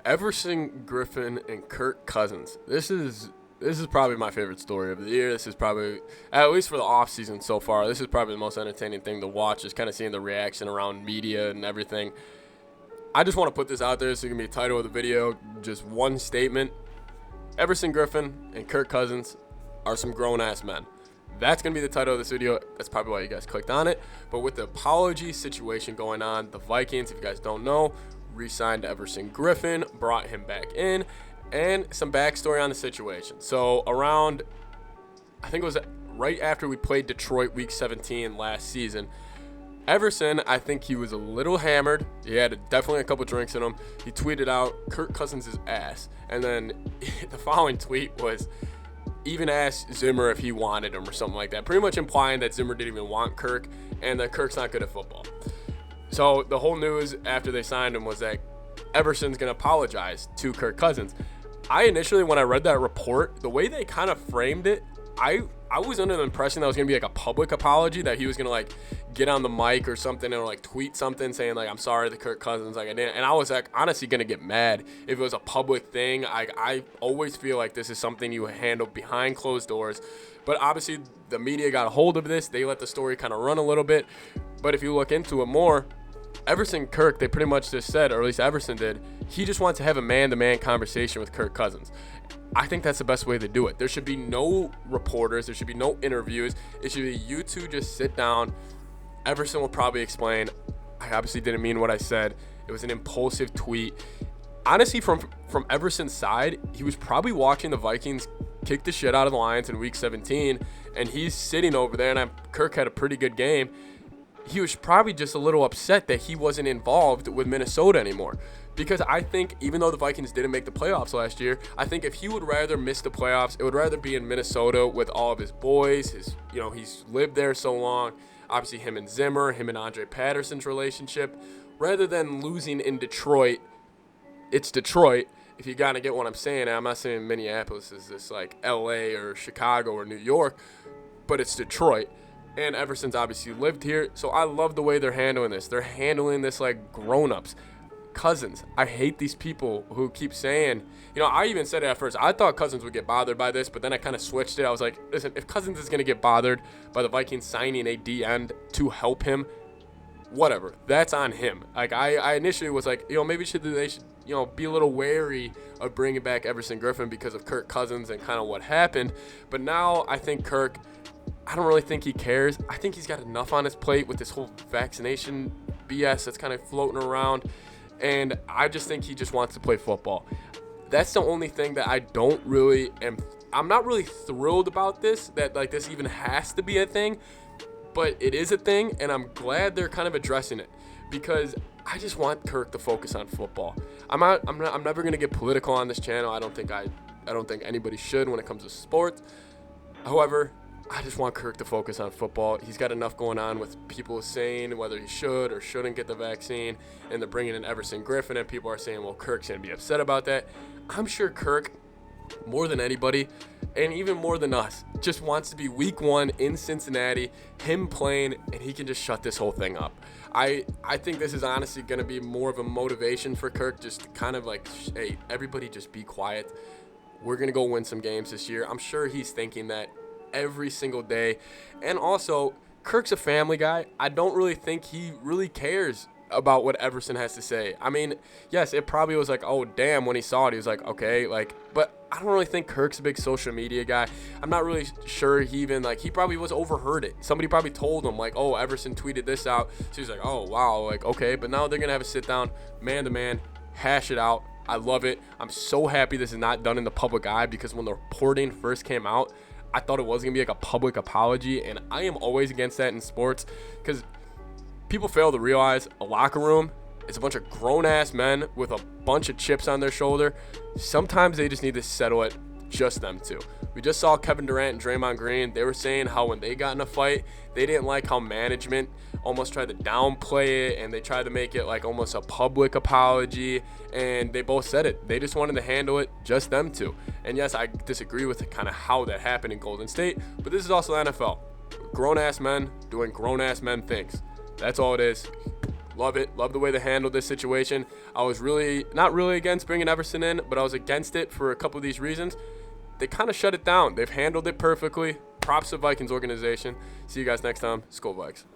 Everson, Griffen, and Kirk Cousins. This is probably my favorite story of the year. This is probably, at least for the offseason so far, this is probably the most entertaining thing to watch, just kind of seeing the reaction around media and everything. I just want to put this out there. This is going to be the title of the video. Just one statement. Everson, Griffen, and Kirk Cousins are some grown-ass men. That's going to be the title of this video. That's probably why you guys clicked on it. But with the apology situation going on, the Vikings, if you guys don't know, re-signed Everson Griffen, brought him back in, and some backstory on the situation. So around, I think it was right after we played Detroit Week 17 last season, Everson, I think he was a little hammered. He had definitely a couple drinks in him. He tweeted out Kirk Cousins' ass. And then the following tweet was, even asked Zimmer if he wanted him or something like that, pretty much implying that Zimmer didn't even want Kirk and that Kirk's not good at football. So the whole news after they signed him was that Everson's going to apologize to Kirk Cousins. I initially, when I read that report, the way they kind of framed it, I was under the impression that it was going to be like a public apology, that he was going to like get on the mic or something and like tweet something saying like, I'm sorry to Kirk Cousins, like I didn't. And I was like honestly going to get mad if it was a public thing. I always feel like this is something you handle behind closed doors. But obviously the media got a hold of this. They let the story kind of run a little bit. But if you look into it more, Everson Kirk, they pretty much just said, or at least Everson did, he just wants to have a man-to-man conversation with Kirk Cousins. I think that's the best way to do it. There should be no reporters. There should be no interviews. It should be you two just sit down. Everson will probably explain, I obviously didn't mean what I said. It was an impulsive tweet. Honestly, from Everson's side, he was probably watching the Vikings kick the shit out of the Lions in Week 17, and he's sitting over there, and Kirk had a pretty good game. He was probably just a little upset that he wasn't involved with Minnesota anymore. Because I think even though the Vikings didn't make the playoffs last year, I think if he would rather miss the playoffs, it would rather be in Minnesota with all of his boys. He's lived there so long. Obviously him and Zimmer, him and Andre Patterson's relationship. Rather than losing in Detroit, it's Detroit. If you gotta get what I'm saying, I'm not saying Minneapolis is this like LA or Chicago or New York, but it's Detroit. And Everson's obviously lived here, so I love the way they're handling this. They're handling this like grown-ups. Cousins, I hate these people who keep saying, I even said it at first, I thought Cousins would get bothered by this, but then I kind of switched it. I was like, listen, if Cousins is going to get bothered by the Vikings signing a D-end to help him, whatever, that's on him. Like I initially was like, maybe they should be a little wary of bringing back Everson Griffen because of Kirk Cousins and kind of what happened. But now I think Kirk, I don't really think he cares. I think he's got enough on his plate with this whole vaccination BS that's kind of floating around. And I just think he just wants to play football. That's the only thing that I'm not really thrilled about this, that like this even has to be a thing, but it is a thing, and I'm glad they're kind of addressing it because I just want Kirk to focus on football. I'm never going to get political on this channel. I don't think anybody should when it comes to sports. However, I just want Kirk to focus on football. He's got enough going on with people saying whether he should or shouldn't get the vaccine, and they're bringing in Everson Griffen, and people are saying, well, Kirk's going to be upset about that. I'm sure Kirk, more than anybody, and even more than us, just wants to be week 1 in Cincinnati, him playing, and he can just shut this whole thing up. I think this is honestly going to be more of a motivation for Kirk, just to kind of like, hey, everybody just be quiet. We're going to go win some games this year. I'm sure he's thinking that every single day. And also, Kirk's a family guy. I don't really think he really cares about what Everson has to say. I mean, yes, it probably was like, oh, damn, when he saw it, he was like, okay, like, but I don't really think Kirk's a big social media guy. I'm not really sure he probably was overheard it. Somebody probably told him, like, oh, Everson tweeted this out. So he's like, oh, wow, like, okay. But now they're going to have a sit down, man-to-man, hash it out. I love it. I'm so happy this is not done in the public eye because when the reporting first came out, I thought it was going to be like a public apology, and I am always against that in sports because people fail to realize a locker room is a bunch of grown-ass men with a bunch of chips on their shoulder. Sometimes they just need to settle it, just them two. We just saw Kevin Durant and Draymond Green. They were saying how when they got in a fight, they didn't like how management almost tried to downplay it, and they tried to make it like almost a public apology, and they both said it. They just wanted to handle it, just them two. And yes, I disagree with kind of how that happened in Golden State, but this is also the NFL. Grown-ass men doing grown-ass men things. That's all it is. Love it. Love the way they handled this situation. I was not really against bringing Everson in, but I was against it for a couple of these reasons. They kind of shut it down. They've handled it perfectly. Props to Vikings organization. See you guys next time. Skol Vikes.